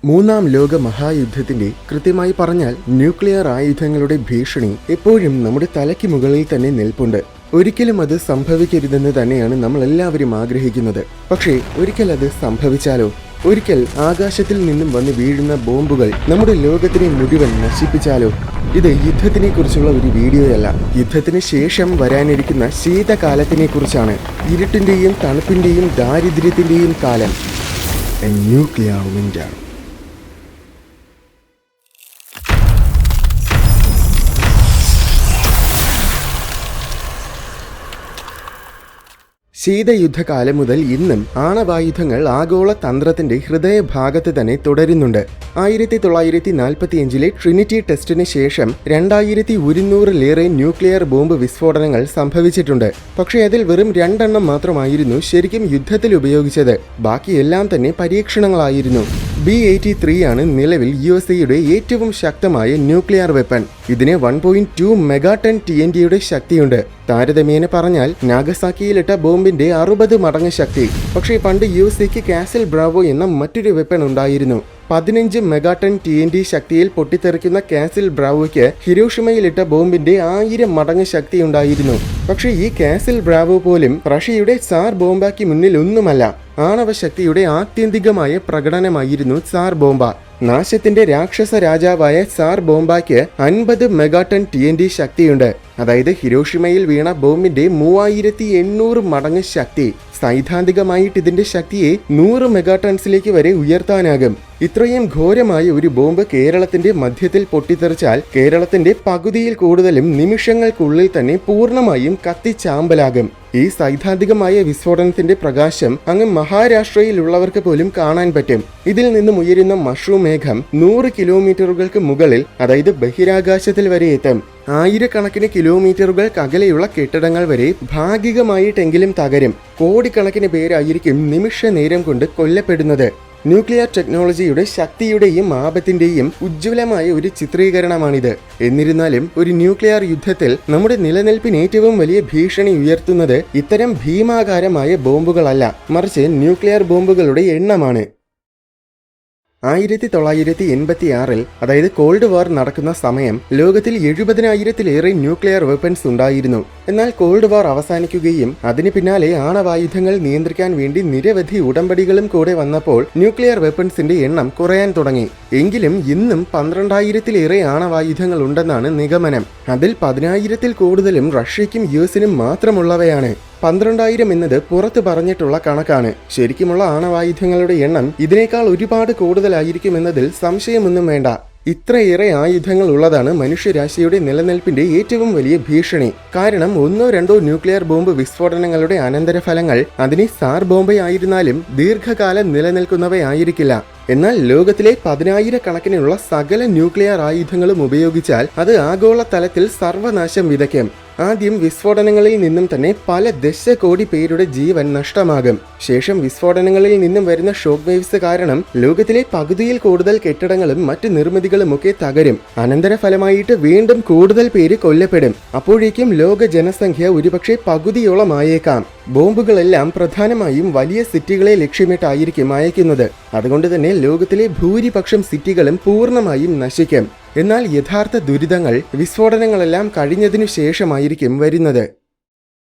മൂന്നാം ലോക മഹായുദ്ധത്തിന്റെ കൃത്യമായി പറഞ്ഞാൽ ന്യൂക്ലിയർ ആയുധങ്ങളുടെ ഭീഷണി എപ്പോഴും നമ്മുടെ തലയ്ക്ക് മുകളിൽ തന്നെ നിൽപ്പുണ്ട്. ഒരിക്കലും അത് സംഭവിക്കരുതെന്ന് തന്നെയാണ് നമ്മൾ എല്ലാവരും ആഗ്രഹിക്കുന്നത്. പക്ഷേ ഒരിക്കൽ അത് സംഭവിച്ചാലോ? ഒരിക്കൽ ആകാശത്തിൽ നിന്നും വന്ന് വീഴുന്ന ബോംബുകൾ നമ്മുടെ ലോകത്തിനെ മുഴുവൻ നശിപ്പിച്ചാലോ? ഇത് യുദ്ധത്തിനെ കുറിച്ചുള്ള ഒരു വീഡിയോയല്ല, യുദ്ധത്തിന് ശേഷം വരാനിരിക്കുന്ന ശീതകാലത്തിനെ കുറിച്ചാണ്. ഇരുട്ടിന്റെയും തണുപ്പിന്റെയും ദാരിദ്ര്യത്തിന്റെയും കാലം. A nuclear winter. ശീതയുദ്ധകാലം മുതൽ ഇന്നും ആണവായുധങ്ങൾ ആഗോള തന്ത്രത്തിന്റെ ഹൃദയഭാഗത്ത് തന്നെ തുടരുന്നുണ്ട്. 1945 ട്രിനിറ്റി ടെസ്റ്റിന് ശേഷം 2100-ലേറെ ന്യൂക്ലിയർ ബോംബ് വിസ്ഫോടനങ്ങൾ സംഭവിച്ചിട്ടുണ്ട്. പക്ഷേ അതിൽ വെറും 2 മാത്രമായിരുന്നു ശരിക്കും യുദ്ധത്തിൽ ഉപയോഗിച്ചത്. ബാക്കിയെല്ലാം തന്നെ പരീക്ഷണങ്ങളായിരുന്നു. B-83 ആണ് നിലവിൽ USA-യുടെ ഏറ്റവും ശക്തമായ ന്യൂക്ലിയർ വെപ്പൺ. ഇതിന് 1.2 മെഗാടൺ TNT-യുടെ ശക്തിയുണ്ട്. താരതമ്യേന പറഞ്ഞാൽ നാഗസാക്കിയിലിട്ട ബോംബിന്റെ 60 മടങ്ങ് ശക്തി. പക്ഷേ പണ്ട് USA-ക്ക് കാസിൽ ബ്രാവോ എന്ന മറ്റൊരു വെപ്പൺ ഉണ്ടായിരുന്നു. 15 മെഗാടൺ TNT ശക്തിയിൽ പൊട്ടിത്തെറിക്കുന്ന കാസിൽ ബ്രാവോയ്ക്ക് ഹിരോഷിമയിലിട്ട ബോംബിന്റെ 1000 മടങ്ങ് ശക്തി ഉണ്ടായിരുന്നു. പക്ഷേ ഈ കാസിൽ ബ്രാവോ പോലും റഷ്യയുടെ സാർ ബോംബയ്ക്ക് മുന്നിൽ ഒന്നുമല്ല. ആണവശക്തിയുടെ ആത്യന്തികമായ പ്രകടനമായിരുന്നു സാർ ബോംബ. നാശത്തിന്റെ രാക്ഷസ രാജാവായ സാർ ബോംബയ്ക്ക് 50 മെഗാടൺ TNT ശക്തിയുണ്ട്. അതായത് ഹിരോഷിമയിൽ വീണ ബോംബിന്റെ 3800 മടങ്ങ് ശക്തി. സൈദ്ധാന്തികമായിട്ട് ഇതിന്റെ ശക്തിയെ 100 മെഗാടൺസിലേക്ക് വരെ ഉയർത്താനാകും. ഇത്രയും ഘോരമായ ഒരു ബോംബ് കേരളത്തിന്റെ മധ്യത്തിൽ പൊട്ടിത്തെറിച്ചാൽ കേരളത്തിന്റെ പകുതിയിൽ കൂടുതലും നിമിഷങ്ങൾക്കുള്ളിൽ തന്നെ പൂർണ്ണമായും കത്തിച്ചാമ്പലാകും. ഈ സൈദ്ധാന്തികമായ വിസ്ഫോടനത്തിന്റെ പ്രകാശം അങ്ങ് മഹാരാഷ്ട്രയിലുള്ളവർക്ക് പോലും കാണാൻ പറ്റും. ഇതിൽ നിന്നും ഉയരുന്ന മഷ്റൂം മേഘം 100 കിലോമീറ്ററുകൾക്ക് മുകളിൽ, അതായത് ബഹിരാകാശത്തിൽ വരെ എത്തും. ആയിരക്കണക്കിന് കിലോമീറ്ററുകൾക്ക് അകലെയുള്ള കെട്ടിടങ്ങൾ വരെ ഭാഗികമായിട്ടെങ്കിലും തകരും. കോടിക്കണക്കിന് പേരായിരിക്കും നിമിഷ നേരം കൊണ്ട് കൊല്ലപ്പെടുന്നത്. ന്യൂക്ലിയർ ടെക്നോളജിയുടെ ശക്തിയുടെയും ആപത്തിന്റെയും ഉജ്ജ്വലമായ ഒരു ചിത്രീകരണമാണിത്. എന്നിരുന്നാലും ഒരു ന്യൂക്ലിയർ യുദ്ധത്തിൽ നമ്മുടെ നിലനിൽപ്പിന് ഏറ്റവും വലിയ ഭീഷണി ഉയർത്തുന്നത് ഇത്തരം ഭീമാകാരമായ ബോംബുകളല്ല, മറിച്ച് ന്യൂക്ലിയർ ബോംബുകളുടെ എണ്ണമാണ്. 1986-ൽ, അതായത് കോൾഡ് വാർ നടക്കുന്ന സമയം, ലോകത്തിൽ 70,000-ലേറെ ന്യൂക്ലിയർ വെപ്പൺസ് ഉണ്ടായിരുന്നു. എന്നാൽ കോൾഡ് വാർ അവസാനിക്കുകയും അതിന് പിന്നാലെ ആണവായുധങ്ങൾ നിയന്ത്രിക്കാൻ വേണ്ടി നിരവധി ഉടമ്പടികളും കൂടെ വന്നപ്പോൾ ന്യൂക്ലിയർ വെപ്പൺസിന്റെ എണ്ണം കുറയാൻ തുടങ്ങി. എങ്കിലും ഇന്നും 12,000-ലേറെ ആണവായുധങ്ങൾ ഉണ്ടെന്നാണ് നിഗമനം. അതിൽ 10,000-ൽ കൂടുതലും റഷ്യയ്ക്കും US-നും മാത്രമുള്ളവയാണ്. 12,000 എന്നത് പുറത്ത് പറഞ്ഞിട്ടുള്ള കണക്കാണ്. ശരിക്കുമുള്ള ആണവായുധങ്ങളുടെ എണ്ണം ഇതിനേക്കാൾ ഒരുപാട് കൂടുതലായിരിക്കുമെന്നതിൽ സംശയമൊന്നും വേണ്ട. ഇത്രയേറെ ആയുധങ്ങൾ ഉള്ളതാണ് മനുഷ്യരാശിയുടെ നിലനിൽപ്പിന്റെ ഏറ്റവും വലിയ ഭീഷണി. കാരണം 1-2 ന്യൂക്ലിയർ ബോംബ് വിസ്ഫോടനങ്ങളുടെ അനന്തരഫലങ്ങൾ അതിന് സാർ ബോംബയായിരുന്നാലും ദീർഘകാലം നിലനിൽക്കുന്നവയായിരിക്കില്ല. എന്നാൽ ലോകത്തിലെ 10,000-കണക്കിനുള്ള സകല ന്യൂക്ലിയർ ആയുധങ്ങളും ഉപയോഗിച്ചാൽ അത് ആഗോള തലത്തിൽ സർവനാശം വിതയ്ക്കും. ആദ്യം വിസ്ഫോടനങ്ങളിൽ നിന്നും തന്നെ പല ദശകോടി പേരുടെ ജീവൻ നഷ്ടമാകും. ശേഷം വിസ്ഫോടനങ്ങളിൽ നിന്നും വരുന്ന ഷോക്ക് വേവ്സ് കാരണം ലോകത്തിലെ പകുതിയിൽ കൂടുതൽ കെട്ടിടങ്ങളും മറ്റ് നിർമ്മിതികളുമൊക്കെ തകരും. അനന്തരഫലമായിട്ട് വീണ്ടും കൂടുതൽ പേര് കൊല്ലപ്പെടും. അപ്പോഴേക്കും ലോക ജനസംഖ്യ ഒരുപക്ഷെ പകുതിയോളം ആയേക്കാം. ബോംബുകളെല്ലാം പ്രധാനമായും വലിയ സിറ്റികളെ ലക്ഷ്യമിട്ടായിരിക്കും അയക്കുന്നത്. അതുകൊണ്ട് തന്നെ ലോകത്തിലെ ഭൂരിപക്ഷം സിറ്റികളും പൂർണ്ണമായും നശിക്കും. എന്നാൽ യഥാർത്ഥ ദുരിതങ്ങൾ വിസ്ഫോടനങ്ങളെല്ലാം കഴിഞ്ഞതിനു ശേഷമായിരിക്കും വരുന്നത്.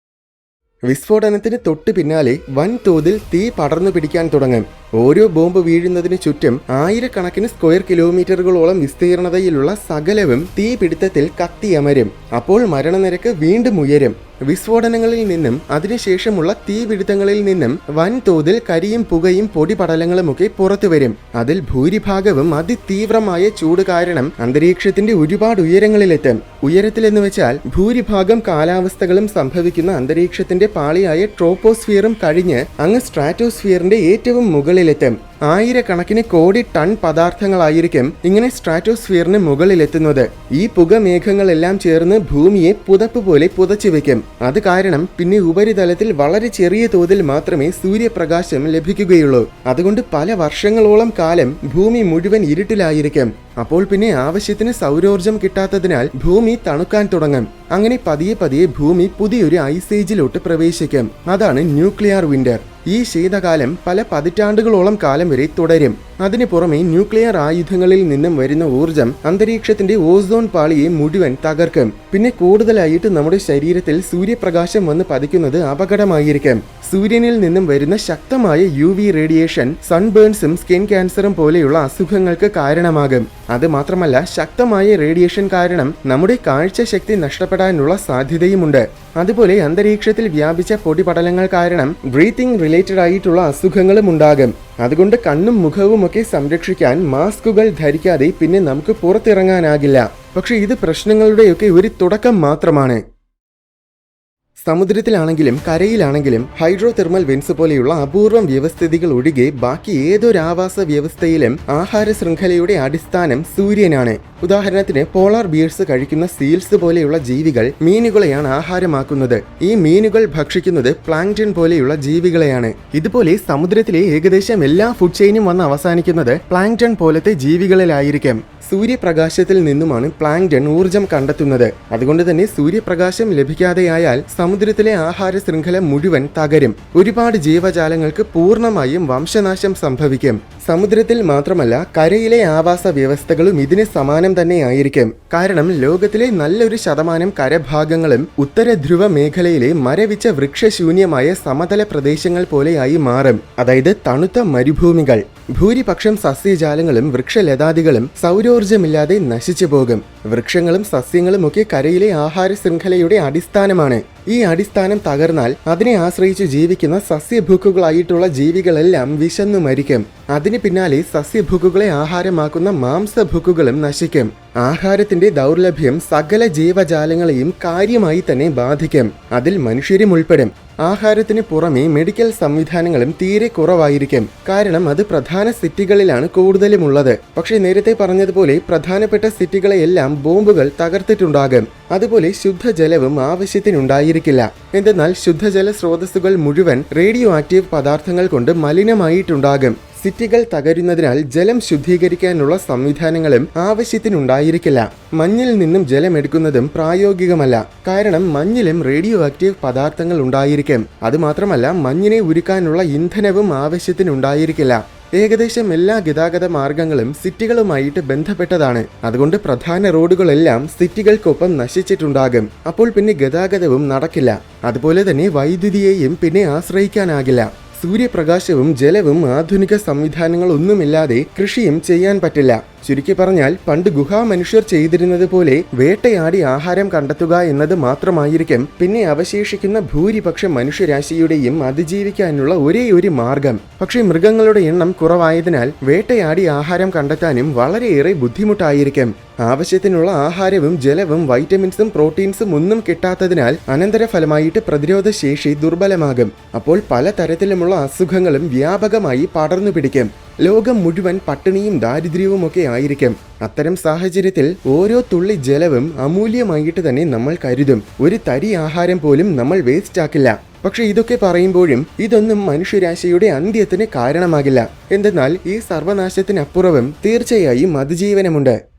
വിസ്ഫോടനത്തിന് തൊട്ടു പിന്നാലെ വൻതോതിൽ തീ പടർന്നു പിടിക്കാൻ തുടങ്ങും. ഓരോ ബോംബ് വീഴുന്നതിന് ചുറ്റും ആയിരക്കണക്കിന് സ്ക്വയർ കിലോമീറ്ററുകളോളം വിസ്തീർണതയിലുള്ള സകലവും തീപിടുത്തത്തിൽ കത്തിയമരും. അപ്പോൾ മരണനിരക്ക് വീണ്ടും ഉയരും. വിസ്ഫോടനങ്ങളിൽ നിന്നും അതിനുശേഷമുള്ള തീപിടുത്തങ്ങളിൽ നിന്നും വൻതോതിൽ കരിയും പുകയും പൊടിപടലങ്ങളുമൊക്കെ പുറത്തു വരും. അതിൽ ഭൂരിഭാഗവും അതിതീവ്രമായ ചൂട് കാരണം അന്തരീക്ഷത്തിന്റെ ഒരുപാട് ഉയരങ്ങളിലെത്തും. ഉയരത്തിലെന്ന് വെച്ചാൽ ഭൂരിഭാഗം കാലാവസ്ഥകളും സംഭവിക്കുന്ന അന്തരീക്ഷത്തിന്റെ പാളിയായ ട്രോപ്പോസ്ഫിയറും കഴിഞ്ഞ് അങ്ങ് സ്ട്രാറ്റോസ്ഫിയറിന്റെ ഏറ്റവും മുകളിലെത്തും. ആയിരക്കണക്കിന് കോടി ടൺ പദാർത്ഥങ്ങളായിരിക്കും ഇങ്ങനെ സ്ട്രാറ്റോസ്ഫിയറിന് മുകളിലെത്തുന്നത്. ഈ പുകമേഘങ്ങളെല്ലാം ചേർന്ന് ഭൂമിയെ പുതപ്പ് പോലെ പുതച്ചു വെക്കും. അത് കാരണം പിന്നെ ഉപരിതലത്തിൽ വളരെ ചെറിയ തോതിൽ മാത്രമേ സൂര്യപ്രകാശം ലഭിക്കുകയുള്ളൂ. അതുകൊണ്ട് പല വർഷങ്ങളോളം കാലം ഭൂമി മുഴുവൻ ഇരുട്ടിലായിരിക്കും. അപ്പോൾ പിന്നെ ആവശ്യത്തിന് സൗരോർജം കിട്ടാത്തതിനാൽ ഭൂമി തണുക്കാൻ തുടങ്ങും. അങ്ങനെ പതിയെ പതിയെ ഭൂമി പുതിയൊരു ഐസ് ഏജിലോട്ട് പ്രവേശിക്കും. അതാണ് ന്യൂക്ലിയർ വിന്റർ. ഈ ശീതകാലം പല പതിറ്റാണ്ടുകളോളം കാലം വരെ തുടരും. അതിനു പുറമെ ന്യൂക്ലിയർ ആയുധങ്ങളിൽ നിന്നും വരുന്ന ഊർജം അന്തരീക്ഷത്തിന്റെ ഓസോൺ പാളിയെ മുഴുവൻ തകർക്കും. പിന്നെ കൂടുതലായിട്ട് നമ്മുടെ ശരീരത്തിൽ സൂര്യപ്രകാശം വന്ന് പതിക്കുന്നത് അപകടമായിരിക്കും. സൂര്യനിൽ നിന്നും വരുന്ന ശക്തമായ UV റേഡിയേഷൻ സൺബേൺസും സ്കിൻ ക്യാൻസറും പോലെയുള്ള അസുഖങ്ങൾക്ക് കാരണമാകും. അത് മാത്രമല്ല, ശക്തമായ റേഡിയേഷൻ കാരണം നമ്മുടെ കാഴ്ചശക്തി നഷ്ടപ്പെടാനുള്ള സാധ്യതയുമുണ്ട്. അതുപോലെ അന്തരീക്ഷത്തിൽ വ്യാപിച്ച പൊടിപടലങ്ങൾ കാരണം ബ്രീത്തിങ് റിലേറ്റഡ് ആയിട്ടുള്ള അസുഖങ്ങളും ഉണ്ടാകും. അതുകൊണ്ട് കണ്ണും മുഖവും ഒക്കെ സംരക്ഷിക്കാൻ മാസ്കുകൾ ധരിക്കാതെ പിന്നെ നമുക്ക് പുറത്തിറങ്ങാനാകില്ല. പക്ഷെ ഇത് പ്രശ്നങ്ങളുടെയൊക്കെ ഒരു തുടക്കം മാത്രമാണ്. സമുദ്രത്തിലാണെങ്കിലും കരയിലാണെങ്കിലും ഹൈഡ്രോ തെർമൽ വെൻസ് പോലെയുള്ള അപൂർവം വ്യവസ്ഥിതികൾ ഒഴികെ ബാക്കി ഏതൊരു ആവാസ വ്യവസ്ഥയിലും ആഹാര ശൃംഖലയുടെ അടിസ്ഥാനം സൂര്യനാണ്. ഉദാഹരണത്തിന് പോളാർ ബിയർസ് കഴിക്കുന്ന സീൽസ് പോലെയുള്ള ജീവികൾ മീനുകളെയാണ് ആഹാരമാക്കുന്നത്. ഈ മീനുകൾ ഭക്ഷിക്കുന്നത് പ്ലാങ്ക്ടൺ പോലെയുള്ള ജീവികളെയാണ്. ഇതുപോലെ സമുദ്രത്തിലെ ഏകദേശം എല്ലാ ഫുഡ് ചെയിനും വന്ന് അവസാനിക്കുന്നത് പ്ലാങ്ക്ടൺ പോലത്തെ ജീവികളിലായിരിക്കും. സൂര്യപ്രകാശത്തിൽ നിന്നുമാണ് പ്ലാങ്ക്ടൺ ഊർജം കണ്ടെത്തുന്നത്. അതുകൊണ്ട് തന്നെ സൂര്യപ്രകാശം ലഭിക്കാതെയായാൽ സമുദ്രത്തിലെ ആഹാര ശൃംഖല മുഴുവൻ തകരും. ഒരുപാട് ജീവജാലങ്ങൾക്ക് പൂർണ്ണമായും വംശനാശം സംഭവിക്കും. സമുദ്രത്തിൽ മാത്രമല്ല, കരയിലെ ആവാസ വ്യവസ്ഥകളും ഇതിന് സമാനം തന്നെയായിരിക്കും. കാരണം ലോകത്തിലെ നല്ലൊരു ശതമാനം കരഭാഗങ്ങളും ഉത്തര ധ്രുവ മേഖലയിലെ മരവിച്ച വൃക്ഷശൂന്യമായ സമതല പ്രദേശങ്ങൾ പോലെയായി മാറും. അതായത് തണുത്ത മരുഭൂമികൾ. ഭൂരിപക്ഷം സസ്യജാലങ്ങളും വൃക്ഷലതാദികളും സൗരോർജമില്ലാതെ നശിച്ചു പോകും. വൃക്ഷങ്ങളും സസ്യങ്ങളും ഒക്കെ കരയിലെ ആഹാര ശൃംഖലയുടെ അടിസ്ഥാനമാണ്. ഈ അടിസ്ഥാനം തകർന്നാൽ അതിനെ ആശ്രയിച്ചു ജീവിക്കുന്ന സസ്യഭുക്കുകളായിട്ടുള്ള ജീവികളെല്ലാം വിശന്നു മരിക്കും. അതിന് പിന്നാലെ സസ്യഭുക്കുകളെ ആഹാരമാക്കുന്ന മാംസഭുക്കുകളും നശിക്കും. ആഹാരത്തിന്റെ ദൗർലഭ്യം സകല ജീവജാലങ്ങളെയും കാര്യമായി തന്നെ ബാധിക്കും. അതിൽ മനുഷ്യരും ഉൾപ്പെടും. ആഹാരത്തിന് പുറമെ മെഡിക്കൽ സംവിധാനങ്ങളും തീരെ കുറവായിരിക്കും. കാരണം അത് പ്രധാന സിറ്റികളിലാണ് കൂടുതലുമുള്ളത്. പക്ഷെ നേരത്തെ പറഞ്ഞതുപോലെ പ്രധാനപ്പെട്ട സിറ്റികളെയെല്ലാം ബോംബുകൾ തകർത്തിട്ടുണ്ടാകും. അതുപോലെ ശുദ്ധജലവും ആവശ്യത്തിനുണ്ടായിരിക്കില്ല. എന്തെന്നാൽ ശുദ്ധജല സ്രോതസ്സുകൾ മുഴുവൻ റേഡിയോ ആക്റ്റീവ് പദാർത്ഥങ്ങൾ കൊണ്ട് മലിനമായിട്ടുണ്ടാകും. സിറ്റികൾ തകരുന്നതിനാൽ ജലം ശുദ്ധീകരിക്കാനുള്ള സംവിധാനങ്ങളും ആവശ്യത്തിനുണ്ടായിരിക്കില്ല. മഞ്ഞിൽ നിന്നും ജലം എടുക്കുന്നതും പ്രായോഗികമല്ല. കാരണം മഞ്ഞിലും റേഡിയോ ആക്റ്റീവ് പദാർത്ഥങ്ങൾ ഉണ്ടായിരിക്കും. അതുമാത്രമല്ല, മഞ്ഞിനെ ഉരുക്കാനുള്ള ഇന്ധനവും ആവശ്യത്തിനുണ്ടായിരിക്കില്ല. ഏകദേശം എല്ലാ ഗതാഗത മാർഗങ്ങളും സിറ്റികളുമായിട്ട് ബന്ധപ്പെട്ടതാണ്. അതുകൊണ്ട് പ്രധാന റോഡുകളെല്ലാം സിറ്റികൾക്കൊപ്പം നശിച്ചിട്ടുണ്ടാകും. അപ്പോൾ പിന്നെ ഗതാഗതവും നടക്കില്ല. അതുപോലെ തന്നെ വൈദ്യുതിയെയും പിന്നെ ആശ്രയിക്കാനാകില്ല. സൂര്യപ്രകാശവും ജലവും ആധുനിക സംവിധാനങ്ങളൊന്നുമില്ലാതെ കൃഷിയും ചെയ്യാൻ പറ്റില്ല. ചുരുക്കി പറഞ്ഞാൽ പണ്ട് ഗുഹാമനുഷ്യർ ചെയ്തിരുന്നത് പോലെ വേട്ടയാടി ആഹാരം കണ്ടെത്തുക എന്നത് മാത്രമായിരിക്കും പിന്നെ അവശേഷിക്കുന്ന ഭൂരിപക്ഷ മനുഷ്യരാശിയുടെയും അതിജീവിക്കാനുള്ള ഒരേ ഒരു മാർഗം. പക്ഷേ മൃഗങ്ങളുടെ എണ്ണം കുറവായതിനാൽ വേട്ടയാടി ആഹാരം കണ്ടെത്താനും വളരെയേറെ ബുദ്ധിമുട്ടായിരിക്കും. ആവശ്യത്തിനുള്ള ആഹാരവും ജലവും വൈറ്റമിൻസും പ്രോട്ടീൻസും ഒന്നും കിട്ടാത്തതിനാൽ അനന്തരഫലമായിട്ട് പ്രതിരോധ ശേഷി ദുർബലമാകും. അപ്പോൾ പലതരത്തിലുമുള്ള അസുഖങ്ങളും വ്യാപകമായി പടർന്നു പിടിക്കും. ലോകം മുഴുവൻ പട്ടിണിയും ദാരിദ്ര്യവും ഒക്കെ ആയിരിക്കും. അത്തരം സാഹചര്യത്തിൽ ഓരോ തുള്ളി ജലവും അമൂല്യമായിട്ട് തന്നെ നമ്മൾ കരുതും. ഒരു തരി ആഹാരം പോലും നമ്മൾ വേസ്റ്റ് ആക്കില്ല. പക്ഷെ ഇതൊക്കെ പറയുമ്പോഴും ഇതൊന്നും മനുഷ്യരാശിയുടെ അന്ത്യത്തിന് കാരണമാകില്ല. എന്തെന്നാൽ ഈ സർവനാശത്തിനപ്പുറവും തീർച്ചയായും അതിജീവനമുണ്ട്.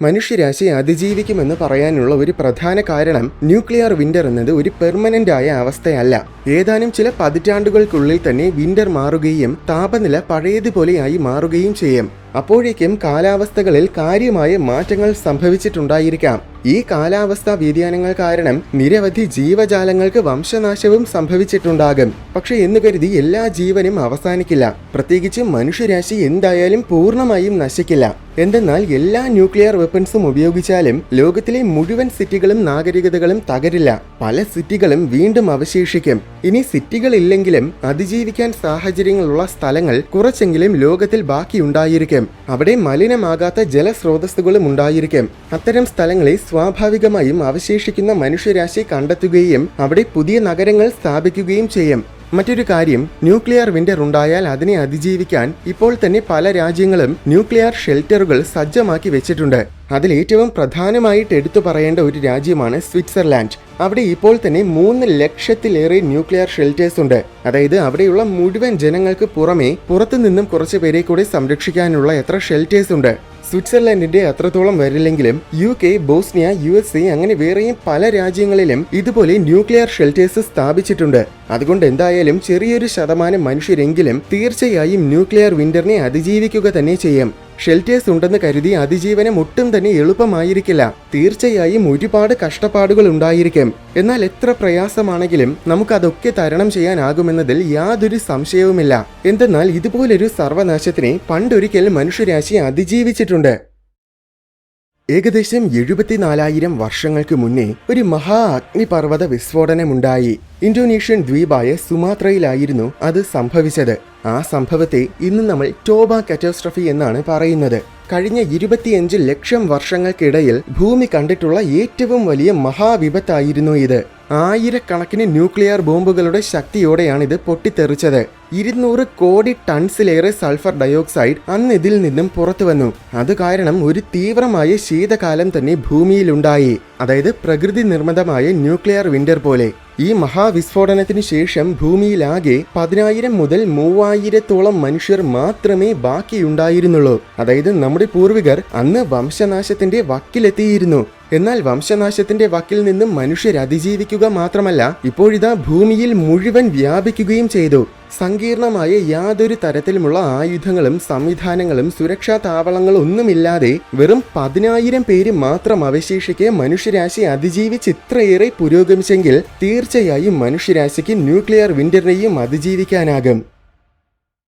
മനുഷ്യരാശി അതിജീവിക്കുമെന്ന് പറയാനുള്ള ഒരു പ്രധാന കാരണം ന്യൂക്ലിയർ വിന്റർ എന്നത് ഒരു പെർമനന്റ് ആയ അവസ്ഥയല്ല. ഏതാനും ചില പതിറ്റാണ്ടുകൾക്കുള്ളിൽ തന്നെ വിന്റർ മാറുകയും താപനില പഴയതുപോലെയായി മാറുകയും ചെയ്യും. അപ്പോഴേക്കും കാലാവസ്ഥകളിൽ കാര്യമായ മാറ്റങ്ങൾ സംഭവിച്ചിട്ടുണ്ടായിരിക്കാം. ഈ കാലാവസ്ഥാ വ്യതിയാനങ്ങൾ കാരണം നിരവധി ജീവജാലങ്ങൾക്ക് വംശനാശവും സംഭവിച്ചിട്ടുണ്ടാകും. പക്ഷെ എന്ന് കരുതി എല്ലാ ജീവനും അവസാനിക്കില്ല. പ്രത്യേകിച്ച് മനുഷ്യരാശി എന്തായാലും പൂർണ്ണമായും നശിക്കില്ല. എന്തെന്നാൽ എല്ലാ ന്യൂക്ലിയർ വെപ്പൺസും ഉപയോഗിച്ചാലും ലോകത്തിലെ മുഴുവൻ സിറ്റികളും നാഗരികതകളും തകരില്ല. പല സിറ്റികളും വീണ്ടും അവശേഷിക്കും. ഇനി സിറ്റികളില്ലെങ്കിലും അതിജീവിക്കാൻ സാഹചര്യങ്ങളുള്ള സ്ഥലങ്ങൾ കുറച്ചെങ്കിലും ലോകത്തിൽ ബാക്കിയുണ്ടായിരിക്കും. അവിടെ മലിനമാകാത്ത ജലസ്രോതസ്സുകളും ഉണ്ടായിരിക്കും. അത്തരം സ്ഥലങ്ങളെ സ്വാഭാവികമായും അവശേഷിക്കുന്ന മനുഷ്യരാശി കണ്ടെത്തുകയും അവിടെ പുതിയ നഗരങ്ങൾ സ്ഥാപിക്കുകയും ചെയ്യും. മറ്റൊരു കാര്യം, ന്യൂക്ലിയർ വിന്റർ ഉണ്ടായാൽ അതിനെ അതിജീവിക്കാൻ ഇപ്പോൾ തന്നെ പല രാജ്യങ്ങളും ന്യൂക്ലിയർ ഷെൽട്ടറുകൾ സജ്ജമാക്കി വെച്ചിട്ടുണ്ട്. അതിലേറ്റവും പ്രധാനമായിട്ട് എടുത്തു പറയേണ്ട ഒരു രാജ്യമാണ് സ്വിറ്റ്സർലാൻഡ്. അവിടെ ഇപ്പോൾ തന്നെ 3 ലക്ഷത്തിലേറെ ന്യൂക്ലിയർ ഷെൽട്ടേഴ്സ് ഉണ്ട്. അതായത് അവിടെയുള്ള മുഴുവൻ ജനങ്ങൾക്ക് പുറമെ പുറത്തു നിന്നും കുറച്ച് പേരെ കൂടി സംരക്ഷിക്കാനുള്ള എത്ര ഷെൽട്ടേഴ്സ് ഉണ്ട്. സ്വിറ്റ്സർലൻഡിന്റെ അത്രത്തോളം വരില്ലെങ്കിലും UK, ബോസ്നിയ, USA അങ്ങനെ വേറെയും പല രാജ്യങ്ങളിലും ഇതുപോലെ ന്യൂക്ലിയർ ഷെൽട്ടേഴ്സ് സ്ഥാപിച്ചിട്ടുണ്ട്. അതുകൊണ്ട് എന്തായാലും ചെറിയൊരു ശതമാനം മനുഷ്യരെങ്കിലും തീർച്ചയായും ന്യൂക്ലിയർ വിന്ററിനെ അതിജീവിക്കുക തന്നെ ചെയ്യും. ഷെൽട്ടേഴ്സ് ഉണ്ടെന്ന് കരുതി അതിജീവനം ഒട്ടും തന്നെ എളുപ്പമായിരിക്കില്ല. തീർച്ചയായും ഒരുപാട് കഷ്ടപ്പാടുകൾ ഉണ്ടായിരിക്കും. എന്നാൽ എത്ര പ്രയാസമാണെങ്കിലും നമുക്കതൊക്കെ തരണം ചെയ്യാനാകുമെന്നതിൽ യാതൊരു സംശയവുമില്ല. എന്തെന്നാൽ ഇതുപോലൊരു സർവനാശത്തിനെ പണ്ടൊരിക്കൽ മനുഷ്യരാശി അതിജീവിച്ചിട്ടുണ്ട്. ഏകദേശം 74,000 വർഷങ്ങൾക്ക് മുന്നേ ഒരു മഹാ അഗ്നിപർവ്വത വിസ്ഫോടനമുണ്ടായി. ഇന്തോനേഷ്യൻ ദ്വീപായ സുമാത്രയിലായിരുന്നു അത് സംഭവിച്ചത്. ആ സംഭവത്തെ ഇന്ന് നമ്മൾ ടോബ കാറ്റസ്ട്രോഫി എന്നാണ് പറയുന്നത്. കഴിഞ്ഞ 25 ലക്ഷം വർഷങ്ങൾക്കിടയിൽ ഭൂമി കണ്ടിട്ടുള്ള ഏറ്റവും വലിയ മഹാവിപത്തായിരുന്നു ഇത്. ആയിരക്കണക്കിന് ന്യൂക്ലിയർ ബോംബുകളുടെ ശക്തിയോടെയാണിത് പൊട്ടിത്തെറിച്ചത്. 200 കോടി ടൺസിലേറെ സൾഫർ ഡയോക്സൈഡ് അന്ന് ഇതിൽ നിന്നും പുറത്തു വന്നു. അത് കാരണം ഒരു തീവ്രമായ ശീതകാലം തന്നെ ഭൂമിയിലുണ്ടായി. അതായത് പ്രകൃതി നിർമ്മിതമായ ന്യൂക്ലിയർ വിന്റർ പോലെ. ഈ മഹാവിസ്ഫോടനത്തിന് ശേഷം ഭൂമിയിലാകെ 10,000 മുതൽ 3,000-ഓളം മനുഷ്യർ മാത്രമേ ബാക്കിയുണ്ടായിരുന്നുള്ളൂ. അതായത് നമ്മുടെ പൂർവികർ അന്ന് വംശനാശത്തിന്റെ വക്കിലെത്തിയിരുന്നു. എന്നാൽ വംശനാശത്തിന്റെ വക്കിൽ നിന്നും മനുഷ്യർ അതിജീവിക്കുക മാത്രമല്ല, ഇപ്പോഴിതാ ഭൂമിയിൽ മുഴുവൻ വ്യാപിക്കുകയും ചെയ്തു. സങ്കീർണമായ യാതൊരു തരത്തിലുമുള്ള ആയുധങ്ങളും സംവിധാനങ്ങളും സുരക്ഷാ താവളങ്ങളും ഒന്നുമില്ലാതെ വെറും 10,000 പേര് മാത്രം അവശേഷിക്കെ മനുഷ്യരാശി അതിജീവിച്ച് ഇത്രയേറെ പുരോഗമിച്ചെങ്കിൽ തീർച്ചയായും മനുഷ്യരാശിക്ക് ന്യൂക്ലിയർ വിന്ററിനെയും അതിജീവിക്കാനാകും.